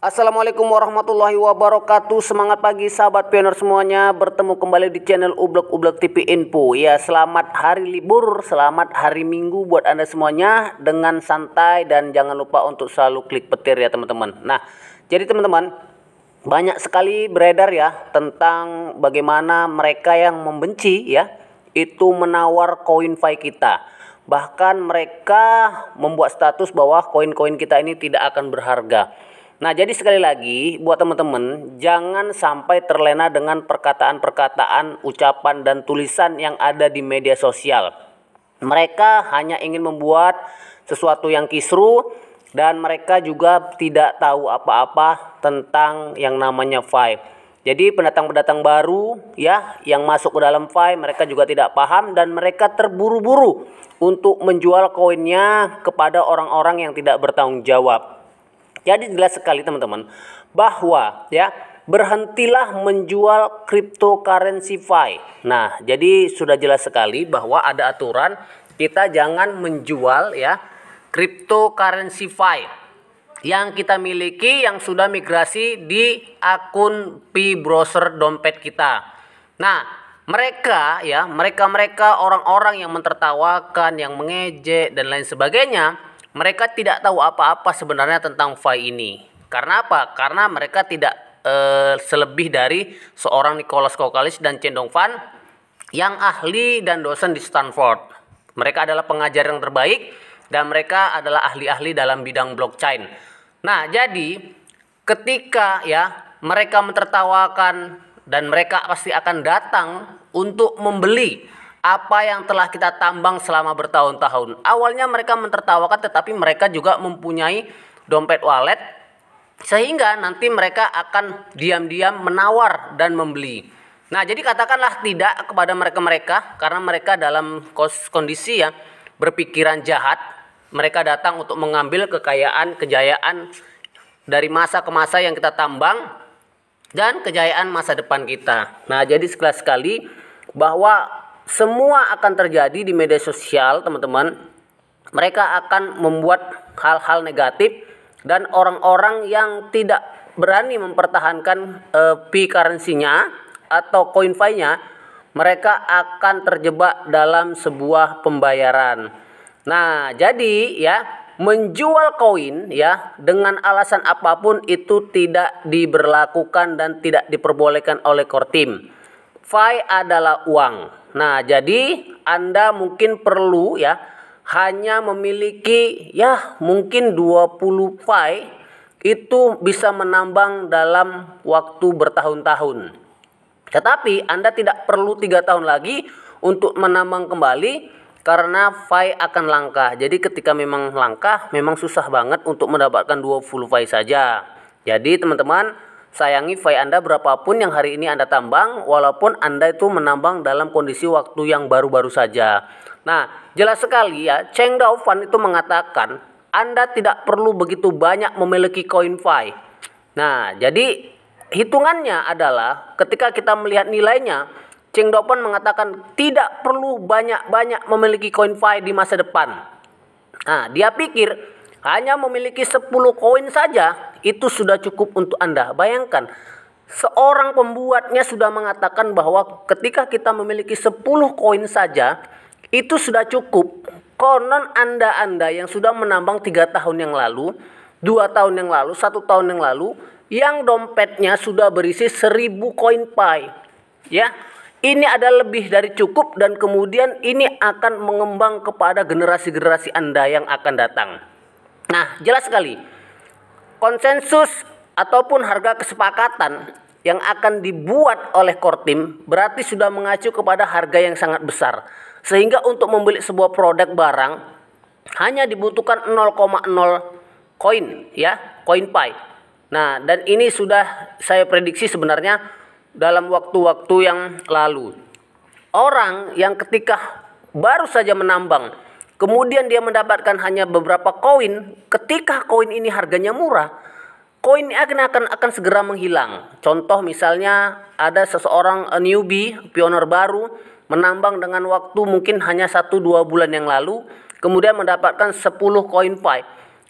Assalamualaikum warahmatullahi wabarakatuh. Semangat pagi sahabat pioner semuanya. Bertemu kembali di channel Ublek TV Info. Ya, selamat hari libur, selamat hari Minggu buat Anda semuanya. Dengan santai dan jangan lupa untuk selalu klik petir ya teman-teman. Nah, jadi teman-teman, banyak sekali beredar ya tentang bagaimana mereka yang membenci ya itu menawar koin Fi kita. Bahkan mereka membuat status bahwa koin-koin kita ini tidak akan berharga. Nah, jadi sekali lagi buat teman-teman, jangan sampai terlena dengan perkataan-perkataan, ucapan dan tulisan yang ada di media sosial. Mereka hanya ingin membuat sesuatu yang kisru dan mereka juga tidak tahu apa-apa tentang yang namanya Fi. Jadi pendatang-pendatang baru ya yang masuk ke dalam Fi, mereka juga tidak paham dan mereka terburu-buru untuk menjual koinnya kepada orang-orang yang tidak bertanggung jawab. Jadi jelas sekali teman-teman bahwa ya berhentilah menjual cryptocurrency Fi. Nah, jadi sudah jelas sekali bahwa ada aturan kita jangan menjual ya cryptocurrency Fi yang kita miliki yang sudah migrasi di akun Pi-browser dompet kita. Nah, mereka orang-orang yang mentertawakan, yang mengejek dan lain sebagainya, mereka tidak tahu apa-apa sebenarnya tentang Fi ini. Karena apa? Karena mereka tidak selebih dari seorang Nicholas Kokalis dan Chen Dongfan yang ahli dan dosen di Stanford. Mereka adalah pengajar yang terbaik dan mereka adalah ahli-ahli dalam bidang blockchain. Nah, jadi ketika ya mereka mentertawakan dan mereka pasti akan datang untuk membeli apa yang telah kita tambang selama bertahun-tahun. Awalnya mereka mentertawakan tetapi mereka juga mempunyai dompet wallet sehingga nanti mereka akan diam-diam menawar dan membeli. Nah, jadi katakanlah tidak kepada mereka-mereka karena mereka dalam kondisi ya berpikiran jahat. Mereka datang untuk mengambil kekayaan, kejayaan dari masa ke masa yang kita tambang dan kejayaan masa depan kita. Nah, jadi sekali bahwa semua akan terjadi di media sosial, teman-teman. Mereka akan membuat hal-hal negatif dan orang-orang yang tidak berani mempertahankan Pi currency-nya atau koin Fi-nya, mereka akan terjebak dalam sebuah pembayaran. Nah, jadi ya menjual koin ya dengan alasan apapun itu tidak diberlakukan dan tidak diperbolehkan oleh Kortim. Fi adalah uang. Nah, jadi Anda mungkin perlu ya hanya memiliki ya mungkin 20 Fi itu bisa menambang dalam waktu bertahun-tahun. Tetapi Anda tidak perlu 3 tahun lagi untuk menambang kembali karena Fi akan langka. Jadi ketika memang langka, memang susah banget untuk mendapatkan 20 Fi saja. Jadi teman-teman, sayangi Fi Anda berapapun yang hari ini Anda tambang, walaupun Anda itu menambang dalam kondisi waktu yang baru-baru saja. Nah, jelas sekali ya, Chen Dongfan itu mengatakan Anda tidak perlu begitu banyak memiliki koin Fi. Nah, jadi hitungannya adalah ketika kita melihat nilainya, Chen Dongfan mengatakan tidak perlu banyak-banyak memiliki koin Fi di masa depan. Nah, dia pikir hanya memiliki 10 koin saja itu sudah cukup untuk Anda. Bayangkan, seorang pembuatnya sudah mengatakan bahwa ketika kita memiliki 10 koin saja itu sudah cukup. Konon Anda yang sudah menambang 3 tahun yang lalu, 2 tahun yang lalu, 1 tahun yang lalu, yang dompetnya sudah berisi 1000 koin Fi. Ya, ini adalah lebih dari cukup dan kemudian ini akan mengembang kepada generasi-generasi Anda yang akan datang. Nah, jelas sekali konsensus ataupun harga kesepakatan yang akan dibuat oleh Kortim berarti sudah mengacu kepada harga yang sangat besar. Sehingga untuk membeli sebuah produk barang hanya dibutuhkan 0,0 koin ya, koin Fi. Nah, dan ini sudah saya prediksi sebenarnya dalam waktu-waktu yang lalu. Orang yang ketika baru saja menambang kemudian dia mendapatkan hanya beberapa koin, ketika koin ini harganya murah, koin ini akan segera menghilang. Contoh misalnya ada seseorang newbie, pioner baru, menambang dengan waktu mungkin hanya 1-2 bulan yang lalu, kemudian mendapatkan 10 koin Fi.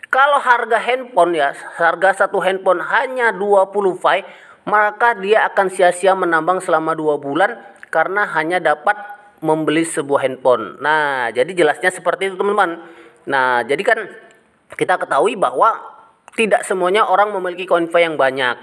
Kalau harga handphone ya, harga satu handphone hanya 20 Fy, maka dia akan sia-sia menambang selama 2 bulan karena hanya dapat membeli sebuah handphone. Nah, jadi jelasnya seperti itu teman-teman. Nah, jadi kan kita ketahui bahwa tidak semuanya orang memiliki koin Fy yang banyak.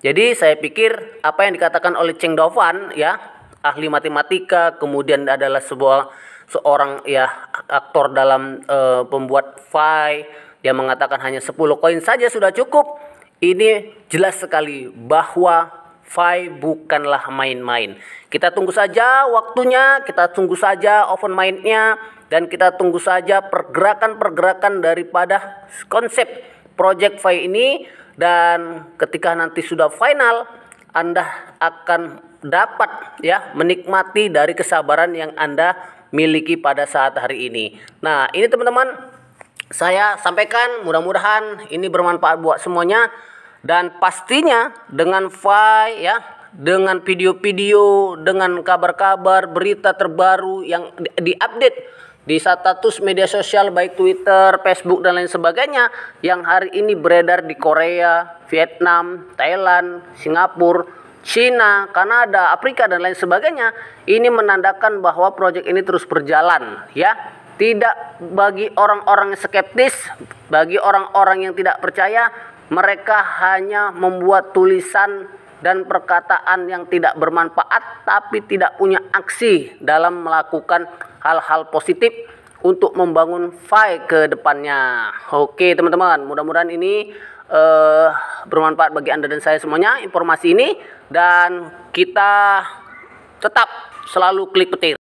Jadi saya pikir apa yang dikatakan oleh Cheng Dovan ya, ahli matematika, kemudian adalah seorang ya aktor dalam pembuat Fy, dia mengatakan hanya 10 koin saja sudah cukup. Ini jelas sekali bahwa Fy bukanlah main-main. Kita tunggu saja waktunya, kita tunggu saja open mind-nya, dan kita tunggu saja pergerakan-pergerakan daripada konsep project Fy ini. Dan ketika nanti sudah final, Anda akan dapat ya menikmati dari kesabaran yang Anda miliki pada saat hari ini. Nah, ini teman-teman saya sampaikan, mudah-mudahan ini bermanfaat buat semuanya. Dan pastinya dengan Fy ya, dengan video-video, dengan kabar-kabar, berita terbaru yang diupdate di status media sosial baik Twitter, Facebook dan lain sebagainya yang hari ini beredar di Korea, Vietnam, Thailand, Singapura, Cina, Kanada, Afrika dan lain sebagainya, ini menandakan bahwa proyek ini terus berjalan ya. Tidak, bagi orang-orang yang skeptis, bagi orang-orang yang tidak percaya, mereka hanya membuat tulisan dan perkataan yang tidak bermanfaat tapi tidak punya aksi dalam melakukan hal-hal positif untuk membangun Fy ke depannya. Oke teman-teman, mudah-mudahan ini bermanfaat bagi Anda dan saya semuanya informasi ini, dan kita tetap selalu klik petir.